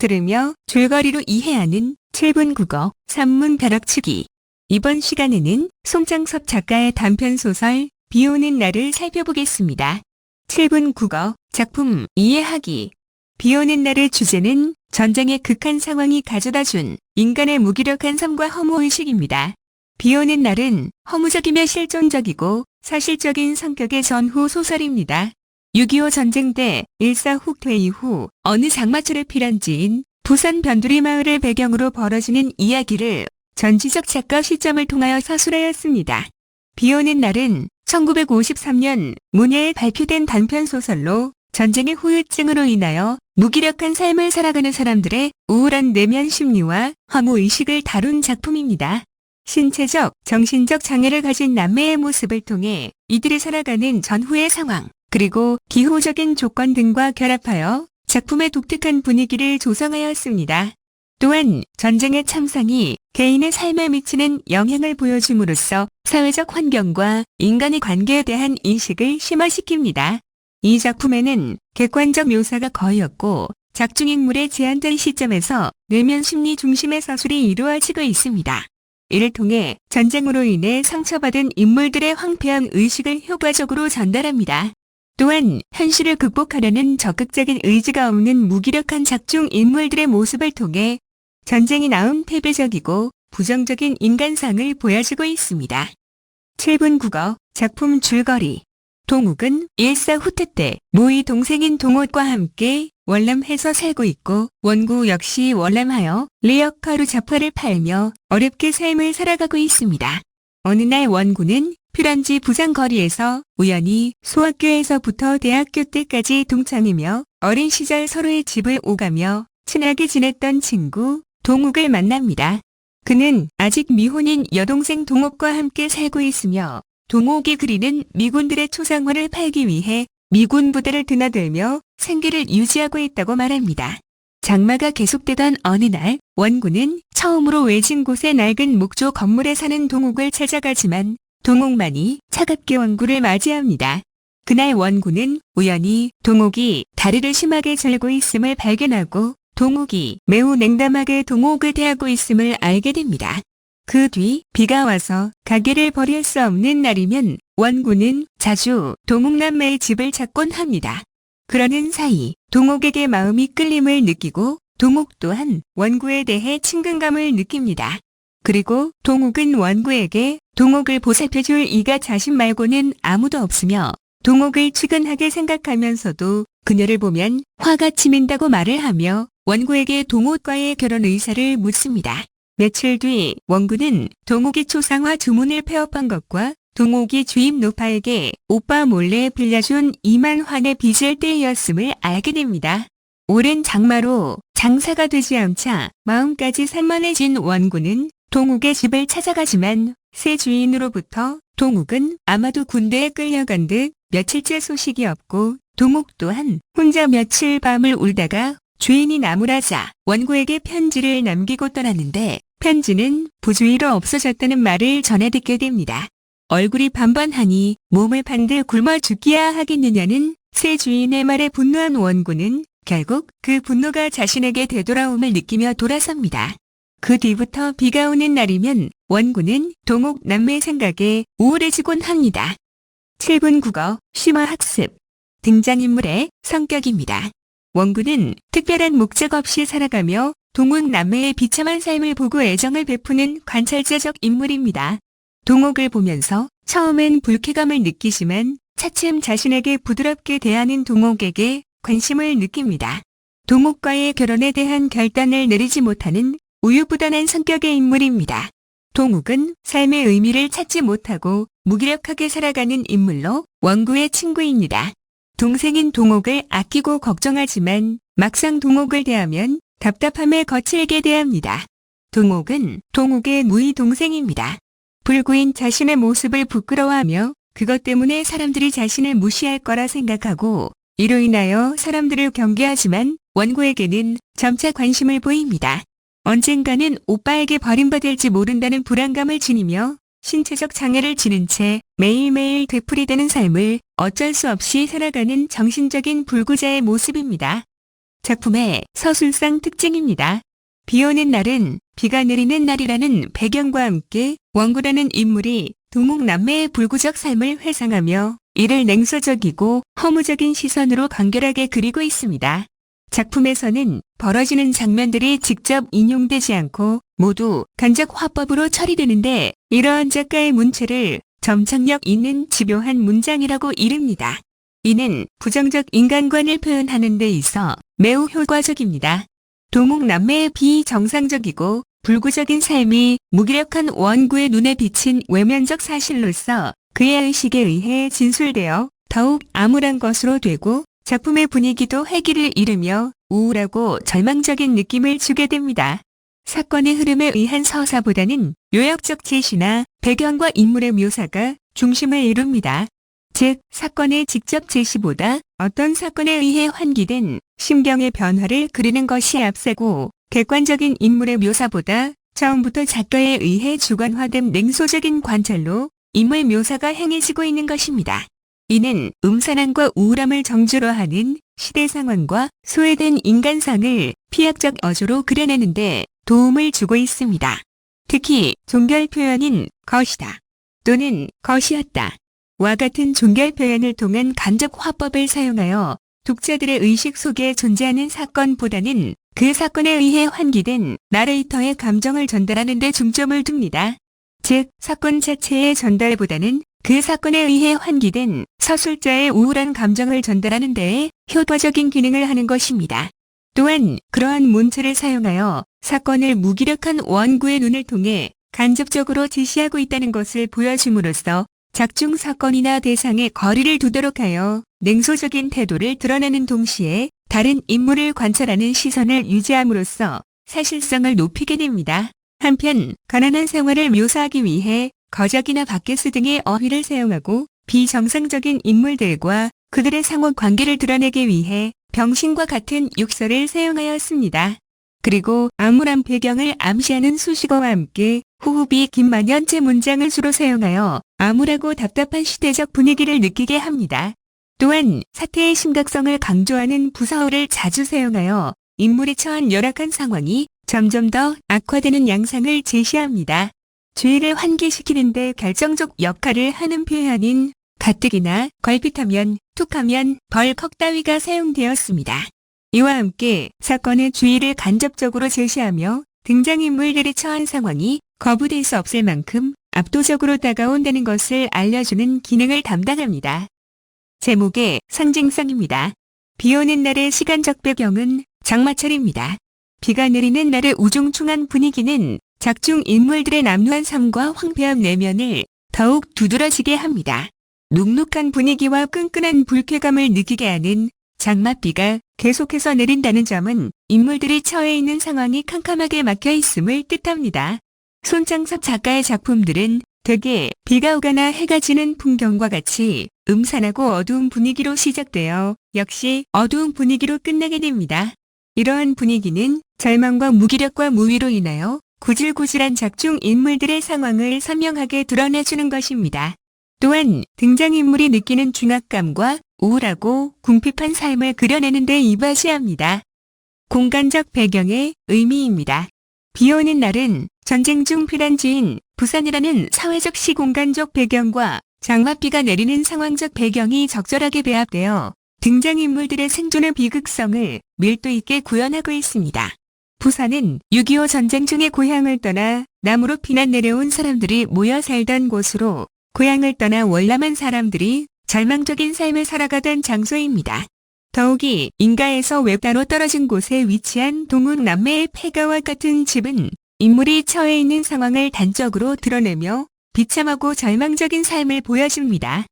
들으며 줄거리로 이해하는 7분 국어 산문 벼락치기. 이번 시간에는 송창섭 작가의 단편소설 비 오는 날을 살펴보겠습니다. 7분 국어 작품 이해하기. 비 오는 날의 주제는 전쟁의 극한 상황이 가져다준 인간의 무기력한 삶과 허무의식입니다. 비 오는 날은 허무적이며 실존적이고 사실적인 성격의 전후 소설입니다. 6.25 전쟁 때 일사후퇴 이후 어느 장마철의 피란지인 부산 변두리 마을을 배경으로 벌어지는 이야기를 전지적 작가 시점을 통하여 서술하였습니다. 비 오는 날은 1953년 문예에 발표된 단편소설로 전쟁의 후유증으로 인하여 무기력한 삶을 살아가는 사람들의 우울한 내면 심리와 허무의식을 다룬 작품입니다. 신체적, 정신적 장애를 가진 남매의 모습을 통해 이들이 살아가는 전후의 상황, 그리고 기후적인 조건 등과 결합하여 작품의 독특한 분위기를 조성하였습니다. 또한 전쟁의 참상이 개인의 삶에 미치는 영향을 보여줌으로써 사회적 환경과 인간의 관계에 대한 인식을 심화시킵니다. 이 작품에는 객관적 묘사가 거의 없고 작중인물의 제한된 시점에서 내면 심리 중심의 서술이 이루어지고 있습니다. 이를 통해 전쟁으로 인해 상처받은 인물들의 황폐한 의식을 효과적으로 전달합니다. 또한 현실을 극복하려는 적극적인 의지가 없는 무기력한 작중 인물들의 모습을 통해 전쟁이 낳은 패배적이고 부정적인 인간상을 보여주고 있습니다. 7분 국어 작품 줄거리. 동욱은 일사후퇴 때 모의 동생인 동옥과 함께 월남해서 살고 있고 원구 역시 월남하여 레어카로 잡화를 팔며 어렵게 삶을 살아가고 있습니다. 어느 날 원구는 피란지 부산거리에서 우연히 소학교에서부터 대학교 때까지 동창이며 어린 시절 서로의 집을 오가며 친하게 지냈던 친구 동욱을 만납니다. 그는 아직 미혼인 여동생 동옥과 함께 살고 있으며 동옥이 그리는 미군들의 초상화를 팔기 위해 미군 부대를 드나들며 생계를 유지하고 있다고 말합니다. 장마가 계속되던 어느 날 원구는 처음으로 외진 곳의 낡은 목조 건물에 사는 동욱을 찾아가지만 동욱만이 차갑게 원구를 맞이합니다. 그날 원구는 우연히 동욱이 다리를 심하게 절고 있음을 발견하고 동욱이 매우 냉담하게 동욱을 대하고 있음을 알게 됩니다. 그 뒤 비가 와서 가게를 벌일 수 없는 날이면 원구는 자주 동욱남매의 집을 찾곤 합니다. 그러는 사이 동욱에게 마음이 끌림을 느끼고 동욱 또한 원구에 대해 친근감을 느낍니다. 그리고 동욱은 원구에게 동욱을 보살펴줄 이가 자신 말고는 아무도 없으며 동욱을 측은하게 생각하면서도 그녀를 보면 화가 치민다고 말을 하며 원구에게 동욱과의 결혼 의사를 묻습니다. 며칠 뒤 원구는 동욱이 초상화 주문을 폐업한 것과 동욱이 주임 노파에게 오빠 몰래 빌려준 2만 환의 빚을 떼이었음을 알게 됩니다. 오랜 장마로 장사가 되지 않자 마음까지 산만해진 원구는 동욱의 집을 찾아가지만 새 주인으로부터 동욱은 아마도 군대에 끌려간 듯 며칠째 소식이 없고 동욱 또한 혼자 며칠 밤을 울다가 주인이 나무라자 원구에게 편지를 남기고 떠났는데 편지는 부주의로 없어졌다는 말을 전해 듣게 됩니다. 얼굴이 반반하니 몸을 판들 굶어 죽기야 하겠느냐는 새 주인의 말에 분노한 원구는 결국 그 분노가 자신에게 되돌아옴을 느끼며 돌아섭니다. 그 뒤부터 비가 오는 날이면 원구는 동욱 남매 생각에 우울해지곤 합니다. 7분 국어 심화학습. 등장인물의 성격입니다. 원구는 특별한 목적 없이 살아가며 동욱 남매의 비참한 삶을 보고 애정을 베푸는 관찰자적 인물입니다. 동욱을 보면서 처음엔 불쾌감을 느끼지만 차츰 자신에게 부드럽게 대하는 동욱에게 관심을 느낍니다. 동욱과의 결혼에 대한 결단을 내리지 못하는 우유부단한 성격의 인물입니다. 동욱은 삶의 의미를 찾지 못하고 무기력하게 살아가는 인물로 원구의 친구입니다. 동생인 동욱을 아끼고 걱정하지만 막상 동욱을 대하면 답답함에 거칠게 대합니다. 동욱은 동욱의 무의 동생입니다. 불구인 자신의 모습을 부끄러워하며 그것 때문에 사람들이 자신을 무시할 거라 생각하고 이로 인하여 사람들을 경계하지만 원구에게는 점차 관심을 보입니다. 언젠가는 오빠에게 버림받을지 모른다는 불안감을 지니며 신체적 장애를 지닌 채 매일매일 되풀이되는 삶을 어쩔 수 없이 살아가는 정신적인 불구자의 모습입니다. 작품의 서술상 특징입니다. 비 오는 날은 비가 내리는 날이라는 배경과 함께 원구라는 인물이 동욱남매의 불구적 삶을 회상하며 이를 냉소적이고 허무적인 시선으로 간결하게 그리고 있습니다. 작품에서는 벌어지는 장면들이 직접 인용되지 않고 모두 간접 화법으로 처리되는데 이러한 작가의 문체를 점착력 있는 집요한 문장이라고 이릅니다. 이는 부정적 인간관을 표현하는 데 있어 매우 효과적입니다. 동욱남매의 비정상적이고 불구적인 삶이 무기력한 원구의 눈에 비친 외면적 사실로서 그의 의식에 의해 진술되어 더욱 암울한 것으로 되고 작품의 분위기도 회기를 이르며 우울하고 절망적인 느낌을 주게 됩니다. 사건의 흐름에 의한 서사보다는 요약적 제시나 배경과 인물의 묘사가 중심을 이룹니다. 즉, 사건의 직접 제시보다 어떤 사건에 의해 환기된 심경의 변화를 그리는 것이 앞세고 객관적인 인물의 묘사보다 처음부터 작가에 의해 주관화된 냉소적인 관찰로 인물 묘사가 행해지고 있는 것입니다. 이는 음산함과 우울함을 정주로 하는 시대 상황과 소외된 인간상을 피약적 어조로 그려내는데 도움을 주고 있습니다. 특히 종결 표현인 것이다 또는 것이었다 와 같은 종결 표현을 통한 간접 화법을 사용하여 독자들의 의식 속에 존재하는 사건보다는 그 사건에 의해 환기된 나레이터의 감정을 전달하는 데 중점을 둡니다. 즉, 사건 자체의 전달보다는 그 사건에 의해 환기된 서술자의 우울한 감정을 전달하는 데에 효과적인 기능을 하는 것입니다. 또한 그러한 문체를 사용하여 사건을 무기력한 원구의 눈을 통해 간접적으로 제시하고 있다는 것을 보여줌으로써 작중 사건이나 대상에 거리를 두도록 하여 냉소적인 태도를 드러내는 동시에 다른 인물을 관찰하는 시선을 유지함으로써 사실성을 높이게 됩니다. 한편 가난한 생활을 묘사하기 위해 거적이나 바게스 등의 어휘를 사용하고 비정상적인 인물들과 그들의 상호 관계를 드러내기 위해 병신과 같은 육설을 사용하였습니다. 그리고 암울한 배경을 암시하는 수식어와 함께 호흡이 긴 만연체 문장을 주로 사용하여 암울하고 답답한 시대적 분위기를 느끼게 합니다. 또한 사태의 심각성을 강조하는 부사어를 자주 사용하여 인물이 처한 열악한 상황이 점점 더 악화되는 양상을 제시합니다. 주의를 환기시키는 데 결정적 역할을 하는 표현인 가뜩이나 걸핏하면 툭하면 벌컥 따위가 사용되었습니다. 이와 함께 사건의 주의를 간접적으로 제시하며 등장인물들이 처한 상황이 거부될 수 없을 만큼 압도적으로 다가온다는 것을 알려주는 기능을 담당합니다. 제목의 상징성입니다. 비 오는 날의 시간적 배경은 장마철입니다. 비가 내리는 날의 우중충한 분위기는 작중 인물들의 남루한 삶과 황폐한 내면을 더욱 두드러지게 합니다. 눅눅한 분위기와 끈끈한 불쾌감을 느끼게 하는 장맛비가 계속해서 내린다는 점은 인물들이 처해 있는 상황이 캄캄하게 막혀 있음을 뜻합니다. 손창섭 작가의 작품들은 대개 비가 오거나 해가 지는 풍경과 같이 음산하고 어두운 분위기로 시작되어 역시 어두운 분위기로 끝나게 됩니다. 이러한 분위기는 절망과 무기력과 무위로 인하여 구질구질한 작중 인물들의 상황을 선명하게 드러내주는 것입니다. 또한 등장인물이 느끼는 중압감과 우울하고 궁핍한 삶을 그려내는 데 이바지합니다. 공간적 배경의 의미입니다. 비 오는 날은 전쟁 중 피난지인 부산이라는 사회적 시공간적 배경과 장맛비가 내리는 상황적 배경이 적절하게 배합되어 등장인물들의 생존의 비극성을 밀도 있게 구현하고 있습니다. 부산은 6.25 전쟁 중에 고향을 떠나 남으로 피난 내려온 사람들이 모여 살던 곳으로 고향을 떠나 월남한 사람들이 절망적인 삶을 살아가던 장소입니다. 더욱이 인가에서 외따로 떨어진 곳에 위치한 동욱남매의 폐가와 같은 집은 인물이 처해 있는 상황을 단적으로 드러내며 비참하고 절망적인 삶을 보여줍니다.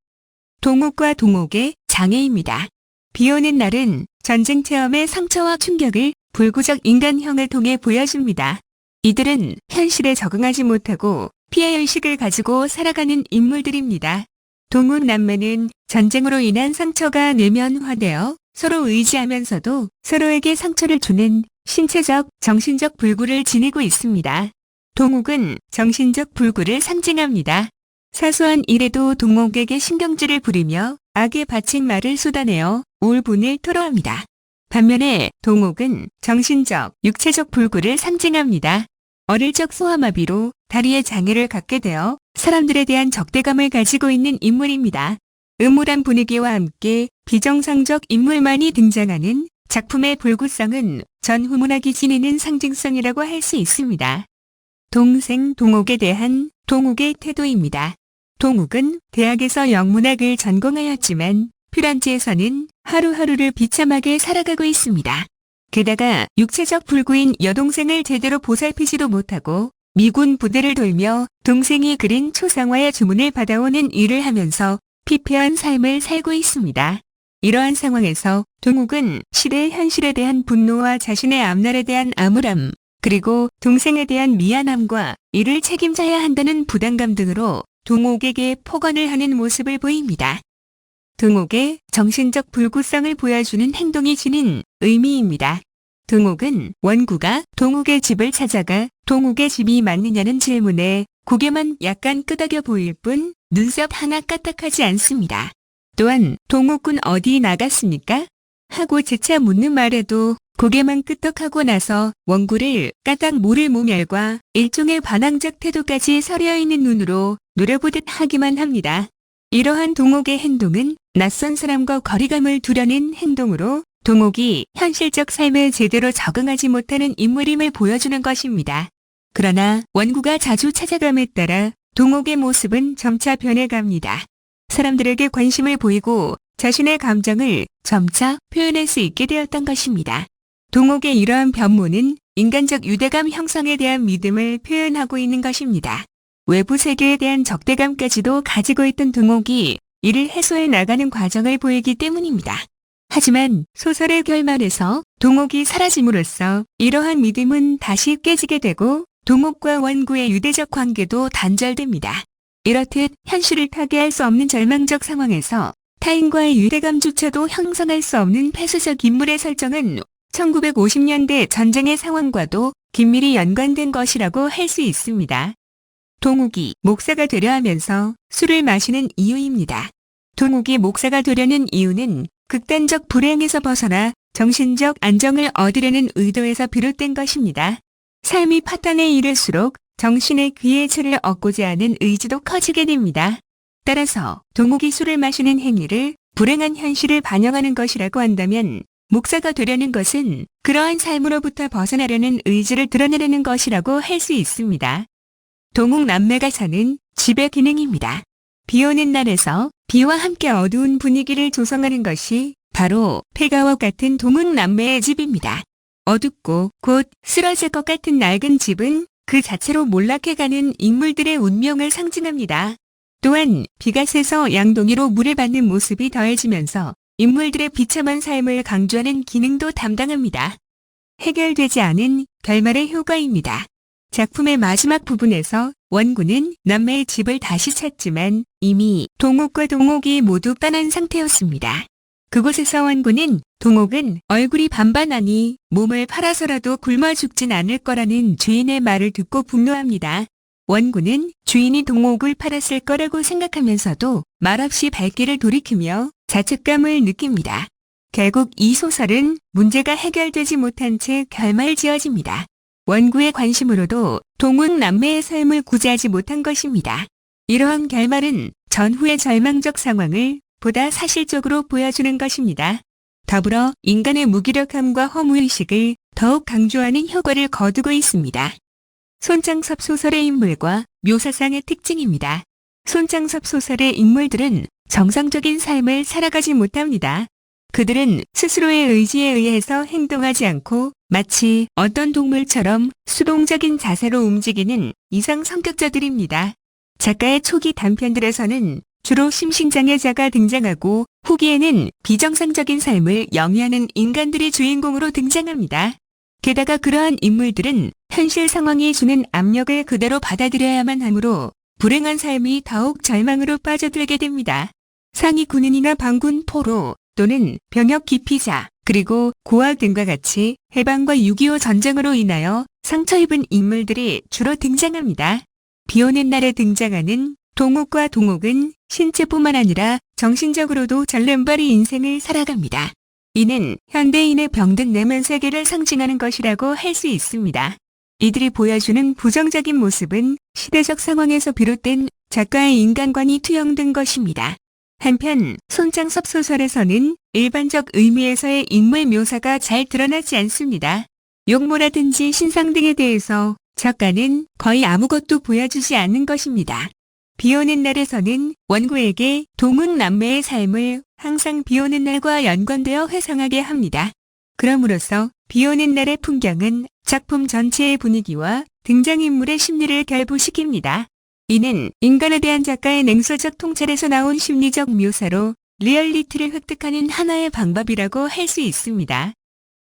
동욱과 동옥의 장애입니다. 비 오는 날은 전쟁 체험의 상처와 충격을 불구적 인간형을 통해 보여줍니다. 이들은 현실에 적응하지 못하고 피해의식을 가지고 살아가는 인물들입니다. 동욱남매는 전쟁으로 인한 상처가 내면화되어 서로 의지하면서도 서로에게 상처를 주는 신체적, 정신적 불구를 지니고 있습니다. 동욱은 정신적 불구를 상징합니다. 사소한 일에도 동욱에게 신경질을 부리며 악에 바친 말을 쏟아내어 울분을 토로합니다. 반면에 동옥은 정신적, 육체적 불구를 상징합니다. 어릴 적 소아마비로 다리에 장애를 갖게 되어 사람들에 대한 적대감을 가지고 있는 인물입니다. 음울한 분위기와 함께 비정상적 인물만이 등장하는 작품의 불구성은 전후문학이 지니는 상징성이라고 할 수 있습니다. 동생 동옥에 대한 동욱의 태도입니다. 동욱은 대학에서 영문학을 전공하였지만 피란체에서는 하루하루를 비참하게 살아가고 있습니다. 게다가 육체적 불구인 여동생을 제대로 보살피지도 못하고 미군 부대를 돌며 동생이 그린 초상화의 주문을 받아오는 일을 하면서 피폐한 삶을 살고 있습니다. 이러한 상황에서 동욱은 시대의 현실에 대한 분노와 자신의 앞날에 대한 암울함, 그리고 동생에 대한 미안함과 이를 책임져야 한다는 부담감 등으로 동욱에게 폭언을 하는 모습을 보입니다. 동욱의 정신적 불구성을 보여주는 행동이 지닌 의미입니다. 동욱은 원구가 동욱의 집을 찾아가 동욱의 집이 맞느냐는 질문에 고개만 약간 끄덕여 보일 뿐 눈썹 하나 까딱하지 않습니다. 또한 동욱군 어디 나갔습니까? 하고 재차 묻는 말에도 고개만 끄덕하고 나서 원구를 까딱 모를 모멸과 일종의 반항적 태도까지 서려있는 눈으로 노려보듯 하기만 합니다. 이러한 동욱의 행동은 낯선 사람과 거리감을 두려는 행동으로 동욱이 현실적 삶에 제대로 적응하지 못하는 인물임을 보여주는 것입니다. 그러나 원구가 자주 찾아감에 따라 동욱의 모습은 점차 변해갑니다. 사람들에게 관심을 보이고 자신의 감정을 점차 표현할 수 있게 되었던 것입니다. 동욱의 이러한 변모는 인간적 유대감 형성에 대한 믿음을 표현하고 있는 것입니다. 외부 세계에 대한 적대감까지도 가지고 있던 동욱이 이를 해소해 나가는 과정을 보이기 때문입니다. 하지만 소설의 결말에서 동욱이 사라짐으로써 이러한 믿음은 다시 깨지게 되고 동욱과 원구의 유대적 관계도 단절됩니다. 이렇듯 현실을 타개할 수 없는 절망적 상황에서 타인과의 유대감조차도 형성할 수 없는 폐쇄적 인물의 설정은 1950년대 전쟁의 상황과도 긴밀히 연관된 것이라고 할 수 있습니다. 동욱이 목사가 되려 하면서 술을 마시는 이유입니다. 동욱이 목사가 되려는 이유는 극단적 불행에서 벗어나 정신적 안정을 얻으려는 의도에서 비롯된 것입니다. 삶이 파탄에 이를수록 정신의 귀의 철을 얻고자 하는 의지도 커지게 됩니다. 따라서 동욱이 술을 마시는 행위를 불행한 현실을 반영하는 것이라고 한다면 목사가 되려는 것은 그러한 삶으로부터 벗어나려는 의지를 드러내려는 것이라고 할 수 있습니다. 동욱 남매가 사는 집의 기능입니다. 비 오는 날에서 비와 함께 어두운 분위기를 조성하는 것이 바로 폐가와 같은 동욱 남매의 집입니다. 어둡고 곧 쓰러질 것 같은 낡은 집은 그 자체로 몰락해가는 인물들의 운명을 상징합니다. 또한 비가 새서 양동이로 물을 받는 모습이 더해지면서 인물들의 비참한 삶을 강조하는 기능도 담당합니다. 해결되지 않은 결말의 효과입니다. 작품의 마지막 부분에서 원구는 남매의 집을 다시 찾지만 이미 동욱과 동욱이 모두 떠난 상태였습니다. 그곳에서 원구는 동욱은 얼굴이 반반하니 몸을 팔아서라도 굶어 죽진 않을 거라는 주인의 말을 듣고 분노합니다. 원구는 주인이 동욱을 팔았을 거라고 생각하면서도 말없이 발길을 돌이키며 자책감을 느낍니다. 결국 이 소설은 문제가 해결되지 못한 채 결말지어집니다. 원구의 관심으로도 동욱 남매의 삶을 구제하지 못한 것입니다. 이러한 결말은 전후의 절망적 상황을 보다 사실적으로 보여주는 것입니다. 더불어 인간의 무기력함과 허무의식을 더욱 강조하는 효과를 거두고 있습니다. 손창섭 소설의 인물과 묘사상의 특징입니다. 손창섭 소설의 인물들은 정상적인 삶을 살아가지 못합니다. 그들은 스스로의 의지에 의해서 행동하지 않고 마치 어떤 동물처럼 수동적인 자세로 움직이는 이상 성격자들입니다. 작가의 초기 단편들에서는 주로 심신장애자가 등장하고 후기에는 비정상적인 삶을 영위하는 인간들이 주인공으로 등장합니다. 게다가 그러한 인물들은 현실 상황이 주는 압력을 그대로 받아들여야만 하므로 불행한 삶이 더욱 절망으로 빠져들게 됩니다. 상위 군인이나 반군 포로 또는 병역 기피자 그리고 고아 등과 같이 해방과 6.25 전쟁으로 인하여 상처 입은 인물들이 주로 등장합니다. 비 오는 날에 등장하는 동욱과 동욱은 신체뿐만 아니라 정신적으로도 절름발이 인생을 살아갑니다. 이는 현대인의 병든 내면 세계를 상징하는 것이라고 할 수 있습니다. 이들이 보여주는 부정적인 모습은 시대적 상황에서 비롯된 작가의 인간관이 투영된 것입니다. 한편 손장섭 소설에서는 일반적 의미에서의 인물 묘사가 잘 드러나지 않습니다. 용모라든지 신상 등에 대해서 작가는 거의 아무것도 보여주지 않는 것입니다. 비오는 날에서는 원고에게 동훈남매의 삶을 항상 비오는 날과 연관되어 회상하게 합니다. 그럼으로써 비오는 날의 풍경은 작품 전체의 분위기와 등장인물의 심리를 결부시킵니다. 이는 인간에 대한 작가의 냉소적 통찰에서 나온 심리적 묘사로 리얼리티를 획득하는 하나의 방법이라고 할 수 있습니다.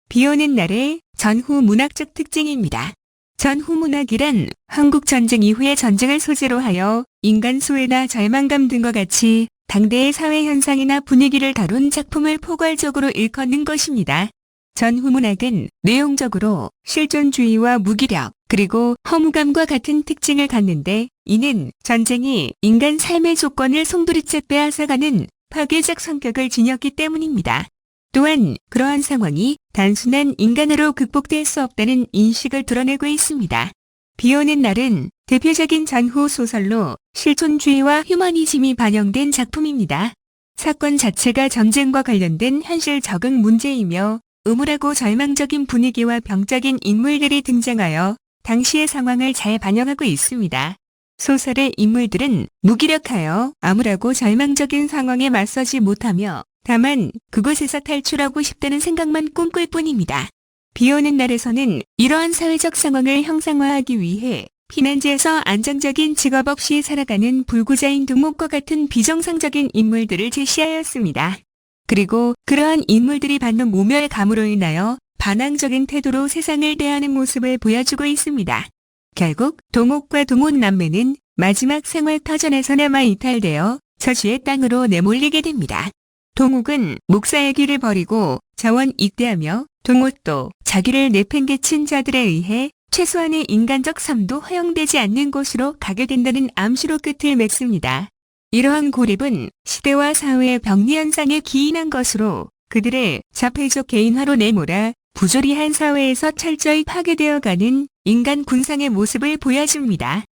비오는 날의 전후 문학적 특징입니다. 전후문학이란 한국전쟁 이후의 전쟁을 소재로 하여 인간 소외나 절망감 등과 같이 당대의 사회 현상이나 분위기를 다룬 작품을 포괄적으로 일컫는 것입니다. 전후문학은 내용적으로 실존주의와 무기력, 그리고 허무감과 같은 특징을 갖는데 이는 전쟁이 인간 삶의 조건을 송두리째 빼앗아가는 파괴적 성격을 지녔기 때문입니다. 또한 그러한 상황이 단순한 인간으로 극복될 수 없다는 인식을 드러내고 있습니다. 비오는 날은 대표적인 전후 소설로 실존주의와 휴머니즘이 반영된 작품입니다. 사건 자체가 전쟁과 관련된 현실 적응 문제이며 음울하고 절망적인 분위기와 병적인 인물들이 등장하여 당시의 상황을 잘 반영하고 있습니다. 소설의 인물들은 무기력하여 암울하고 절망적인 상황에 맞서지 못하며 다만 그곳에서 탈출하고 싶다는 생각만 꿈꿀 뿐입니다. 비오는 날에서는 이러한 사회적 상황을 형상화하기 위해 피난지에서 안정적인 직업 없이 살아가는 불구자인 동목과 같은 비정상적인 인물들을 제시하였습니다. 그리고 그러한 인물들이 받는 모멸감으로 인하여 반항적인 태도로 세상을 대하는 모습을 보여주고 있습니다. 결국 동옥과 동훈남매는 마지막 생활터전에서 남아 이탈되어 저주의 땅으로 내몰리게 됩니다. 동욱은 목사의 길을 버리고 자원 입대하며 동옥도 자기를 내팽개친 자들에 의해 최소한의 인간적 삶도 허용되지 않는 곳으로 가게 된다는 암시로 끝을 맺습니다. 이러한 고립은 시대와 사회의 병리 현상에 기인한 것으로 그들의 자폐적 개인화로 내몰아 부조리한 사회에서 철저히 파괴되어가는 인간 군상의 모습을 보여줍니다.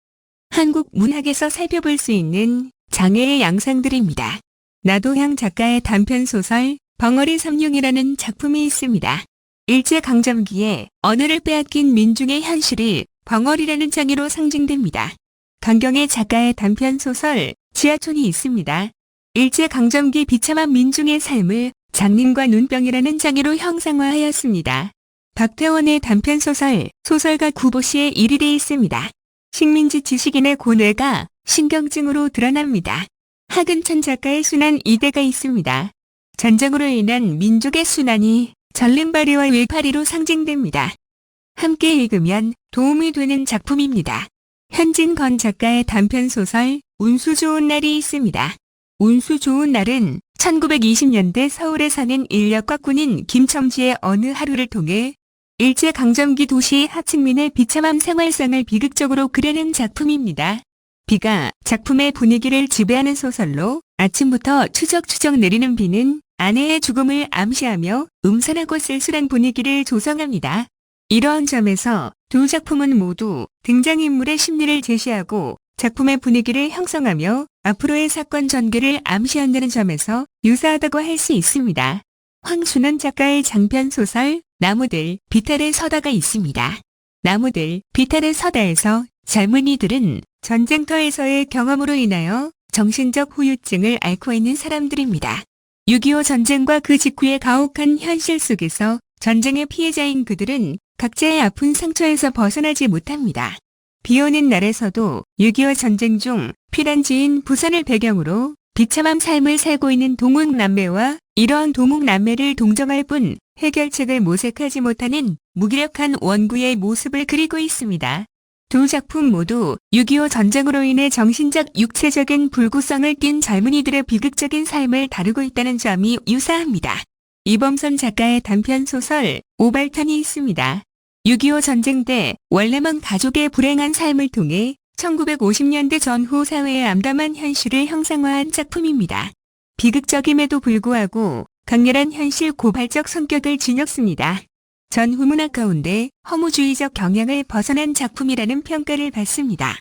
한국 문학에서 살펴볼 수 있는 장애의 양상들입니다. 나도향 작가의 단편소설 벙어리 삼룡이라는 작품이 있습니다. 일제강점기에 언어를 빼앗긴 민중의 현실이 벙어리라는 장애로 상징됩니다. 강경의 작가의 단편소설 지하촌이 있습니다. 일제강점기 비참한 민중의 삶을 장님과 눈병이라는 장애로 형상화하였습니다. 박태원의 단편소설 소설가 구보시의 일일이 있습니다. 식민지 지식인의 고뇌가 신경증으로 드러납니다. 하근천 작가의 순환 이대가 있습니다. 전쟁으로 인한 민족의 순환이 전림발이와 외파리로 상징됩니다. 함께 읽으면 도움이 되는 작품입니다. 현진건 작가의 단편소설 운수 좋은 날이 있습니다. 운수 좋은 날은 1920년대 서울에 사는 인력과 군인 김첨지의 어느 하루를 통해 일제강점기 도시 하층민의 비참한 생활상을 비극적으로 그려낸 작품입니다. 비가 작품의 분위기를 지배하는 소설로 아침부터 추적추적 내리는 비는 아내의 죽음을 암시하며 음산하고 쓸쓸한 분위기를 조성합니다. 이러한 점에서 두 작품은 모두 등장인물의 심리를 제시하고 작품의 분위기를 형성하며 앞으로의 사건 전개를 암시한다는 점에서 유사하다고 할 수 있습니다. 황순원 작가의 장편소설 나무들 비탈의 서다가 있습니다. 나무들 비탈의 서다에서 젊은이들은 전쟁터에서의 경험으로 인하여 정신적 후유증을 앓고 있는 사람들입니다. 6.25 전쟁과 그 직후의 가혹한 현실 속에서 전쟁의 피해자인 그들은 각자의 아픈 상처에서 벗어나지 못합니다. 비오는 날에서도 6.25 전쟁 중 피난지인 부산을 배경으로 비참한 삶을 살고 있는 동욱남매와 이러한 동욱남매를 동정할 뿐 해결책을 모색하지 못하는 무기력한 원구의 모습을 그리고 있습니다. 두 작품 모두 6.25 전쟁으로 인해 정신적 육체적인 불구성을 띈 젊은이들의 비극적인 삶을 다루고 있다는 점이 유사합니다. 이범선 작가의 단편소설 오발탄이 있습니다. 6.25 전쟁 때 원래만 가족의 불행한 삶을 통해 1950년대 전후 사회의 암담한 현실을 형상화한 작품입니다. 비극적임에도 불구하고 강렬한 현실 고발적 성격을 지녔습니다. 전후문학 가운데 허무주의적 경향을 벗어난 작품이라는 평가를 받습니다.